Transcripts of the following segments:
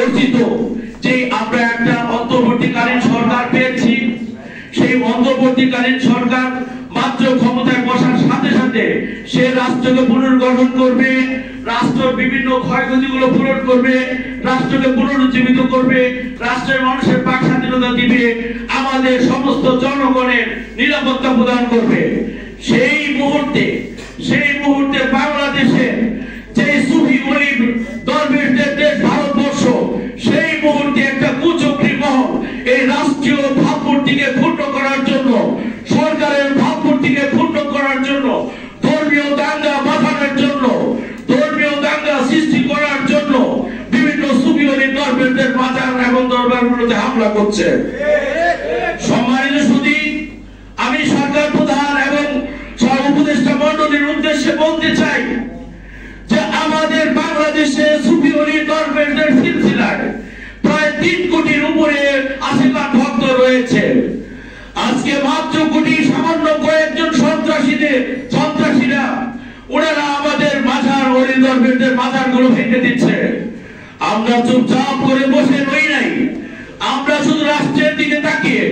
অর্জিত যে আমরা একটা অন্তর্বর্তীকালীন সরকার পেয়েছি, সেই অন্তর্বর্তীকালীন সরকার মাত্র ক্ষমতায় বসার সাথে সাথে সে রাষ্ট্রকে পুনর্গঠন করবে, রাষ্ট্রের বিভিন্ন ক্ষয়ক্ষতিগুলো পূরণ করবে, রাষ্ট্রকে পুনরুজ্জীবিত করবে, রাষ্ট্রের মানুষের বাক স্বাধীনতা দিবে, আমাদের সমস্ত জনগণের নিরাপত্তা প্রদান করবে। সেই মুহূর্তে বাংলাদেশে যে সুফি গরিব দরবেশদের দেশ ভারতবর্ষ, সেই মুহূর্তে একটা কুচক্রী মহল এই রাষ্ট্রীয় ভাবমূর্তিকে ক্ষুণ্ণ করার জন্য, সরকারের ভাবমূর্তিকে ক্ষুণ্ণ করার জন্য, ধর্মীয় দাঙ্গা বাঁধানোর জন্য, ধর্মীয় দাঙ্গা সৃষ্টি করার জন্য বিভিন্ন সুফি গরিব দরবেশদের মাজার এবং দরবারগুলোতে হামলা করছে। সম্মানিত সুধী, আমি সরকার প্রধান এবং উপদেষ্টা মণ্ডলীর উদ্দেশ্যে বলতে চাই যে আমাদের বাংলাদেশে সুফি গরিব দরবেশদের সিলসিলায় প্রায় 3 কোটির উপরে আশিকার ভক্ত রয়েছে। আজকে মাত্র কোটি সামান্য কয়েকজন সন্ত্রাসীরা ওনারা আমাদের মাজার গরিব দরবেশদের মাজারগুলো ভেঙে দিচ্ছে। আমরা চুপচাপ করে বসে রই নাই, আমরা শুধু রাষ্ট্রের দিকে তাকিয়ে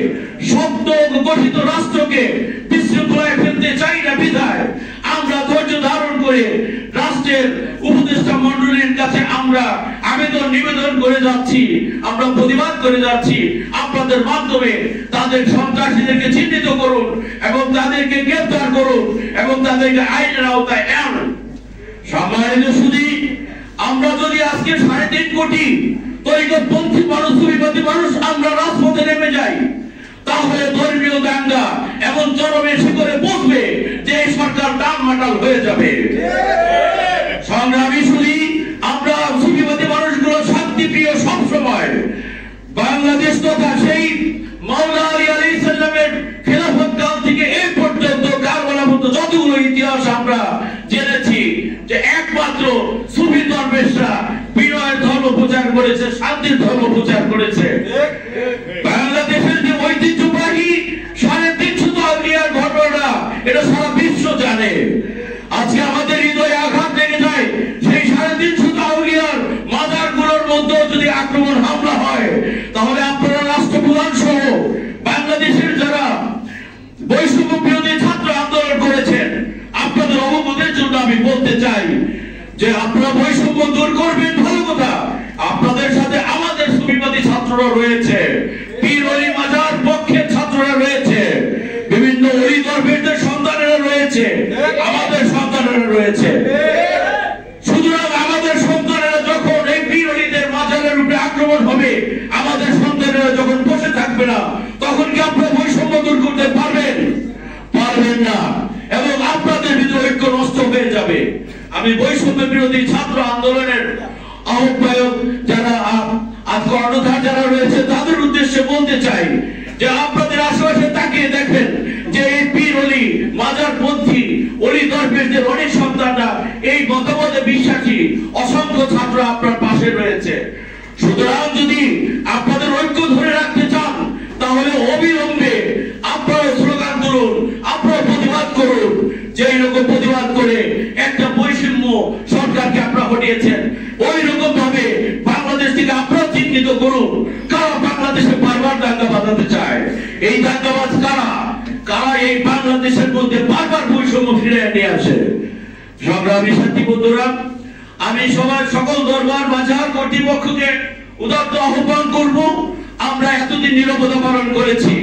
শব্দ গঠিত রাষ্ট্রকে বিশৃঙ্খলায় ফেলতে চাই না বিধায় আমরা ধৈর্য ধারণ করে রাষ্ট্রের উপদেষ্টা মণ্ডলীর কাছে আমরা আবেদন নিবেদন করে যাচ্ছি, আমরা প্রতিবাদ করে যাচ্ছি, আপনাদের মাধ্যমে তাদের সন্ত্রাসীদেরকে চিহ্নিত করুন এবং তাদেরকে গ্রেফতার করুন এবং তাদেরকে আইনের আওতায় আনুন। সম্মানিত সুধী, আমরা যদি আজকে 3.5 কোটি তরিকতপন্থী মানুষ, সুফিবাদী মানুষ আমরা রাজপথে নেমে যাই, তাহলে ধর্মীয় দাঙ্গা এমন চরমে শিখরে পৌঁছবে যে এই সরকার টালমাটাল হয়ে যাবে। সংগ্রামী সুধী, আমরা সুফিবাদী মানুষগুলো শান্তিপ্রিয় সবসময়। বাংলাদেশ তথা সেই মাওলানা আলী আলাইহিস সালামের খেলাফত কাল থেকে এই পর্যন্ত কারবালা পর্যন্ত যতগুলো ইতিহাস আমরা জেনেছি যে একমাত্র সুফি দরবেশরা বিনয়ের ধর্ম প্রচার করেছে, শান্তির ধর্ম প্রচার করেছে। বাংলাদেশের যে ঐতিহ্যবাহী 350 আউলিয়ার ঘটনা এটা সারা বিশ্ব জানে। আজকে আমাদের হৃদয়ে আঘাত লেগে যায়, সেই 350 আউলিয়ার মাজারগুলোর মধ্যে যদি আক্রমণ হামলা হয়, তাহলে আপনারা রাষ্ট্রপ্রধান সহ বাংলাদেশের যারা বৈষম্য বিরোধী ছাত্র আন্দোলন করেছেন, আপনাদের অবগতির জন্য আমি বলতে চাই যে আপনারা বৈষম্য দূর করবেন, ভালো কথা, আপনাদের সাথে আমাদের সুফিবাদী ছাত্ররা রয়েছে, পীর ওলি মাজার পক্ষের ছাত্ররা রয়েছে, বিভিন্ন ওলি দরবেশদের সন্তানেরা রয়েছে, আমাদের সন্তানেরা রয়েছে। সুতরাং আমাদের সন্তানেরা যখন এই পীর ওলিদের মাজারের উপরে আক্রমণ হবে, আমাদের সন্তানেরা যখন বসে থাকবে না, তখন কি আপনারা বৈষম্য দূর করতে পারবেন? পারবেন না, এবং আপনাদের ভিতরে ঐক্য নষ্ট হয়ে যাবে। আমি বৈষম্য বিরোধী ছাত্র আন্দোলনের আহ্বায়ক যারা কর্ণধার যারা রয়েছে তাদের উদ্দেশ্যে বলতে চাই যে আপনাদের আশেপাশে তাকিয়ে দেখেন যে এই পীর ওলি মাজারপন্থী ওলি দরবেশদের অনেক সন্তানরা এই মতবাদে বিশ্বাসী অসংখ্য ছাত্র আপনার পাশে রয়েছে। সুতরাং যদি আপনাদের ঐক্য ধরে রাখতে চান, তাহলে অবিলম্বে আপনারা স্লোগান তুলুন, আপনারা প্রতিবাদ করুন। যেই রকম প্রতিবাদ করে একটা বৈষম্য সরকারকে আপনারা হটিয়েছেন, ওই রকম ভাবে বাংলাদেশ থেকে আপনারা চিহ্নিত করুন কারা বাংলাদেশে বারবার দাঙ্গা বাঁধাতে চায়। এই দাঙ্গাবাজ কারা, কারা এই বাংলাদেশের মধ্যে বারবার বৈষম্য ফিরে নিয়ে আসে। সংগ্রামী সাথী বন্ধুরা, আমি সবার সকল দরবার বাজার কর্তৃপক্ষকে উদাত্ত আহ্বান করব, আমরা এতদিন নীরবতা পালন করেছি,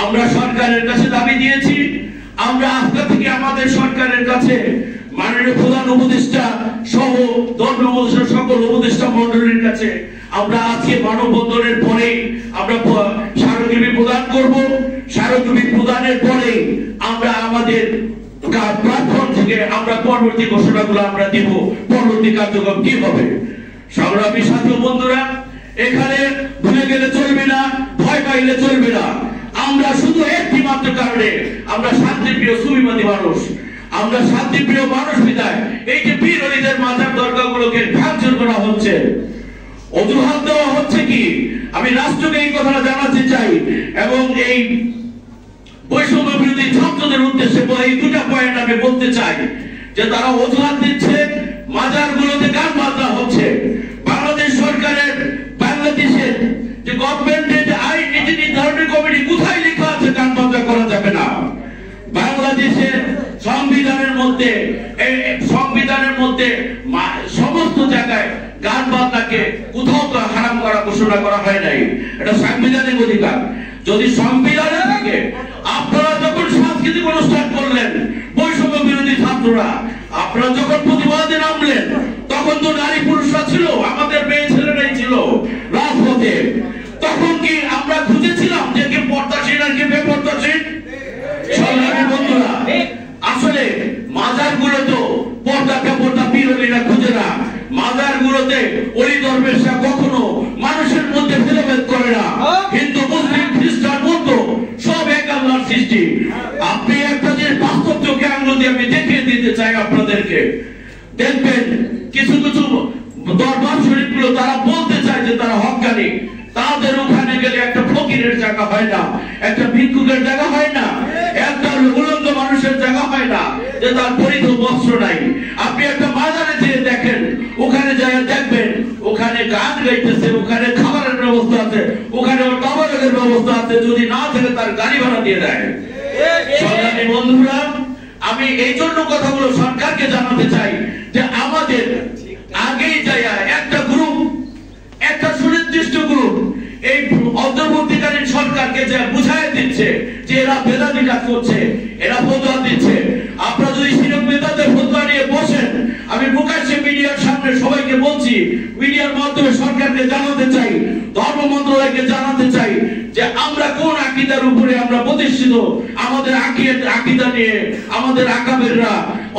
আমরা সরকারের কাছে দাবি দিয়েছি, আমরা আজকে থেকে আমাদের সরকারের কাছে মাননীয় প্রধান উপদেষ্টা সহ ধর্ম উপদেষ্টা সকল উপদেষ্টা মণ্ডলীর কাছে আমরা আজকে মানববন্ধনের পরে আমরা স্মারকলিপি প্রদান করব। স্মারকলিপি প্রদানের পরে আমরা আমাদের প্ল্যাটফর্ম থেকে আমরা পরবর্তী ঘোষণাগুলো আমরা দিব, পরবর্তী কার্যক্রম কি হবে। সংগ্রামী সাথী বন্ধুরা, এখানে ভুলে গেলে চলবে না, ভয় পাইলে চলবে না। আমরা শুধু একটি মাত্র কারণে আমরা শান্তিপ্রিয় সুফিবাদী মানুষ, আমরা শান্তিপ্রিয় মানুষ বিধায় এই যে পীর ওলিদের মাজার দরগাগুলোকে ভাঙচুর করা হচ্ছে, অজুহাত দেওয়া হচ্ছে কি, আমি রাষ্ট্রকে এই কথাটা জানাতে চাই এবং এই বৈষম্য বিরোধী ছাত্রদের উদ্দেশ্যে এই দুটা পয়েন্ট আমি বলতে চাই যে তারা অজুহাত দিচ্ছে, মাজারগুলোতে গান বাজনা হচ্ছে। বাংলাদেশ সরকারের গভর্নমেন্টের আইন নীতি নির্ধারণী কমিটি কোথায় লেখা আছে গান বাজনা করা যাবে না? বাংলাদেশের সংবিধানের মধ্যে সমস্ত জায়গায় গান বাজনাকে কোথাও তো হারাম করা ঘোষণা করা হয় নাই। এটা সাংবিধানিক অধিকার। যদি সংবিধানে থাকে, আপনারা যখন সাংস্কৃতিক অনুষ্ঠান করলেন বৈষম্য বিরোধী ছাত্ররা, আপনারা যখন প্রতিবাদে নামলেন, তখন তো নারী পুরুষরা ছিল, আমাদের মেয়ে ছেলেরাই ছিল রাজপথে। তখন কি আমরা খুঁজেছিলাম যে কে পর্দাশীল আর কে বেপর্দাশীল? সংগ্রামী বন্ধুরা, আসলে মাজার গুলো তো পর্দা বেপর্দা বিরোধীরা খুঁজে না। মাজার গুলোতে ওলি দরবেশরা কখনো মানুষের মধ্যে ভেদাভেদ করে না। হিন্দু, মুসলিম, খ্রিস্টান, বৌদ্ধ সব এক আল্লাহর সৃষ্টি। আপনি একটা যে বাস্তব চোখে আঙুল দিয়ে আমি দেখিয়ে দিতে চাই আপনাদেরকে। দেখবেন কিছু কিছু দরবার শরীফ গুলো তারা বলতে চায় যে তারা হক্কানি। তাদের ওখানে গেলে একটা ফকিরের জায়গা হয় না, একটা ভিক্ষুকের জায়গা হয় না, একটা উলঙ্গ মানুষের জায়গা হয় না যে তার পরিধ বস্ত্র নাই। আপনি একটা বাজারে যেয়ে দেখেন, ওখানে যায় দেখবেন ওখানে গান গাইতেছে, ওখানে খাবারের ব্যবস্থা আছে, ওখানে টাওয়ারের ব্যবস্থা আছে। যদি না থাকে তার গাড়ি ভাড়া দিয়ে দেয়। সংগ্রামী বন্ধুরা, আমি এই জন্য কথাগুলো সরকারকে জানাতে চাই যে আমাদের আগেই যায় একটা গ্রুপ, একটা সুনির্দিষ্ট গ্রুপ এই অন্তর্বর্তীকালীন সরকারকে যে বুঝাই দিচ্ছে যে এরা বেদাতি কাজ করছে, এরা ফতোয়া দিচ্ছে। আপনারা যদি শিরক বেদাতের ফতোয়া নিয়ে বসেন, আমি প্রকাশ্যে মিডিয়ার সামনে সবাইকে বলছি, মিডিয়ার মাধ্যমে সরকারকে জানাতে চাই, ধর্ম মন্ত্রণালয়কে জানাতে চাই যে আমরা কোন আকীদার উপরে আমরা প্রতিষ্ঠিত। আমাদের আকীদা নিয়ে আমাদের আকাবেররা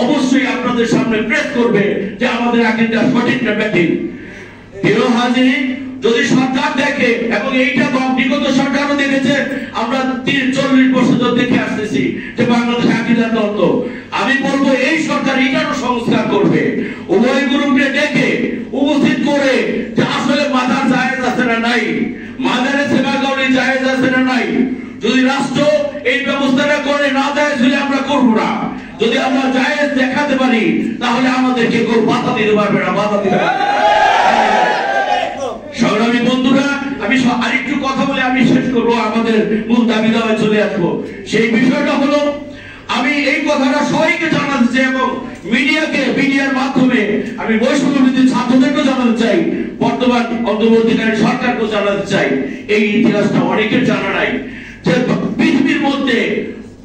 অবশ্যই আপনাদের সামনে প্রেস করবে যে আমাদের আকীদা সঠিক না ব্যাঠিক। প্রিয় হাজিরিন, যদি সরকার দেখে, এবং এইটা বিগত সরকারও দেখেছে, আমরা 40 বছর ধরে দেখে আসতেছি যে বাংলাদেশ আকীদার দ্বন্দ্ব। আমি বলবো এই সরকার এটারও সংস্কার করবে, উভয় গ্রুপকে ডেকে উপস্থিত করে যে আসলে মাজার জায়েজ আছে না নাই, মাজারে সেবা করা জায়েজ আছে না নাই। যদি রাষ্ট্র এই ব্যবস্থাটা করে না জায়েজ হলে আমরা করব না। যদি আমরা জায়েজ দেখাতে পারি তাহলে আমাদেরকে কেউ বাধা দিতে পারবে না, বাধা দিতে পারবে। সংগ্রামী বন্ধুরা, আমি আরেকটু কথা বলে আমি শেষ করবো, আমাদের মূল দাবি দাওয়ায় চলে আসবো। সেই বিষয়টা হলো, আমি এই কথাটা সবাইকে জানাতে চাই এবং মিডিয়ার মাধ্যমে আমি বৈষম্য বিরোধী ছাত্রদেরকেও জানাতে চাই, বর্তমান অন্তর্বর্তীকালীন সরকারকেও জানাতে চাই। এই ইতিহাসটা অনেকের জানা নাই যে পৃথিবীর মধ্যে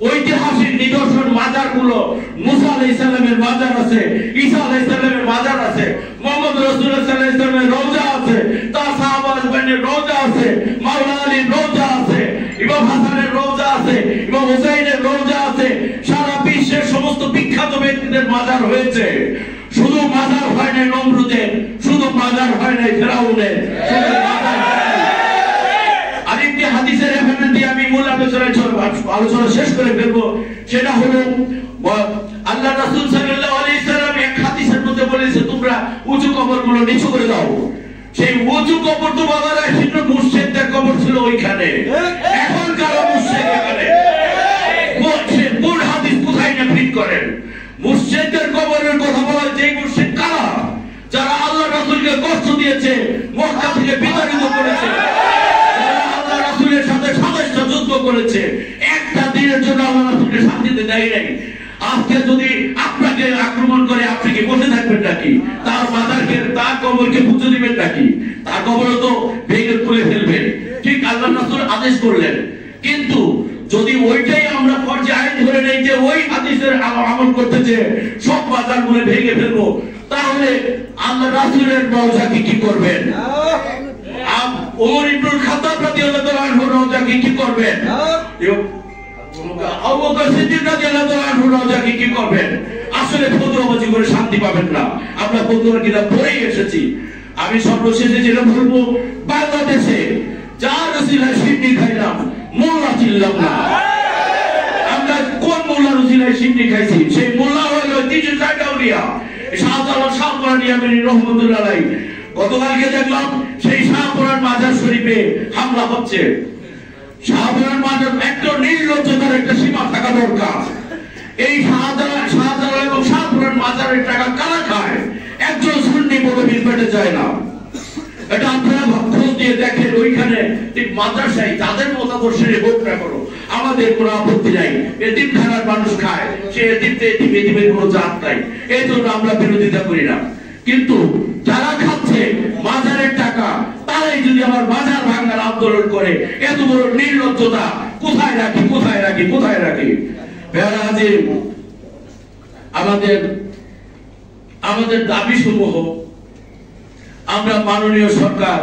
ঐতিহাসিক নিদর্শন মাজার গুলো, মুসা আলাইহিস সালামের মাজার আছে, ঈসা আলাইহিস সালামের মাজার আছে, মুহাম্মদ রাসূলুল্লাহ সাল্লাল্লাহু আলাইহি ওয়াসাল্লামের রওজা আছে, তার সাহাবাদের রওজা আছে, মাওলানা আলীর রওজা আছে, ইমাম হাসানের রওজা আছে, ইমাম হুসাইনের রওজা আছে। সারা বিশ্বের সমস্ত বিখ্যাত ব্যক্তিদের মাজার হয়েছে। শুধু মাজার হয় না নমরুদের, শুধু মাজার হয় না ফেরাউনের, শুধু মাজার আরেকটি হাদিসের রেফারেন্স দিয়ে আমি মূল আলোচনা শেষ করে ফেলবো। সেটা হলো আল্লাহ রাসূল সাল্লাল্লাহু আলাইহি সাল্লাম এক হাদিসের মধ্যে বলেছে, তোমরা উঁচু কবরগুলো নিচু করে দাও। সেই উঁচু কবর তো বাবারা ছিল, মুশরিকদের কবর ছিল ওইখানে, এখন কারো মুশরিক এখানে। কোন হাদিস কোথায় না ফিট করেন? মুশরিকদের কবরের কথা বলা, যে মুশরিক কারা? যারা আল্লাহ রাসূলকে কষ্ট দিয়েছে, মক্কা থেকে বিতাড়িত করেছে, সাথে সাময়িক যুদ্ধ করেছে, একটা দিনের জন্য আল্লাহ রাসূলকে শান্তিতে দেয় নাই। আজকে যদি আপনাকে আক্রমণ করে, আপনি কি বসে থাকবেন নাকি? তার মাথাকে, তার কবরকে পুঁতে দিবেন নাকি? তার কবর তো ভেঙে তুলে ফেলবেন। ঠিক আল্লাহ রাসূল আদেশ করলেন। কিন্তু যদি ওইটাই আমরা পর্যায়ে আইন ধরে নেই যে ওই হাদিসের আমল করতেছে, সব মাজারগুলো ভেঙে ফেলবো, তাহলে আল্লাহ রাসূলের রওজাকে কি করবেন? ওমর ইবনুল খাত্তাব রাদিয়াল্লাহু আনহুর রওজাকে কি করবেন? আবু বকর সিদ্দিক রাদিয়াল্লাহু আনহুর রওজাকে কি করবেন? আসলে ফতোয়াবাজি করে শান্তি পাবেন না। আমরা ফতোয়ার কিতাব পড়েই এসেছি। আমি সর্বশেষে যেটা বলবো, বাংলাদেশে যার ওসিলায় সিন্নি খাইলাম, মোল্লা চিনলাম না। আমরা কোন মোল্লার ওসিলায় সিন্নি খাইছি? সেই মোল্লা হলো তিনজন চারটা আউলিয়া, শাহজালাল শাহ কোরআনী আমিনী রহমাতুল্লাহ আলাইহি। গতকালকে দেখলাম সেই শাহপুরান মাজার শরীফে হামলা হচ্ছে। শাহপুরান মাজার একটা নির্লজ্জতার একটা সীমা থাকা দরকার। এই শাহজালাল এবং শাহপুরান মাজারের টাকা কারা খায়? একজন সুন্নি মৌলবীর পেটে যায় না। এটা আপনারা খোঁজ দিয়ে দেখেন, ওইখানে মাদ্রাসায় তাদের মতাদর্শের হোক না করো, আমাদের কোনো আপত্তি নাই। এতিমখানার মানুষ খায়, সে এতিমের কোনো জাত নাই, এই জন্য আমরা বিরোধিতা করি না। কিন্তু যারা খাচ্ছে মাজারের টাকা, তারাই যদি আমার মাজার ভাঙার আন্দোলন করে, এত বড় নির্লজ্জতা কোথায় রাখি, কোথায় রাখি, কোথায় রাখি? আমাদের দাবি সমূহ আমরা মাননীয় সরকার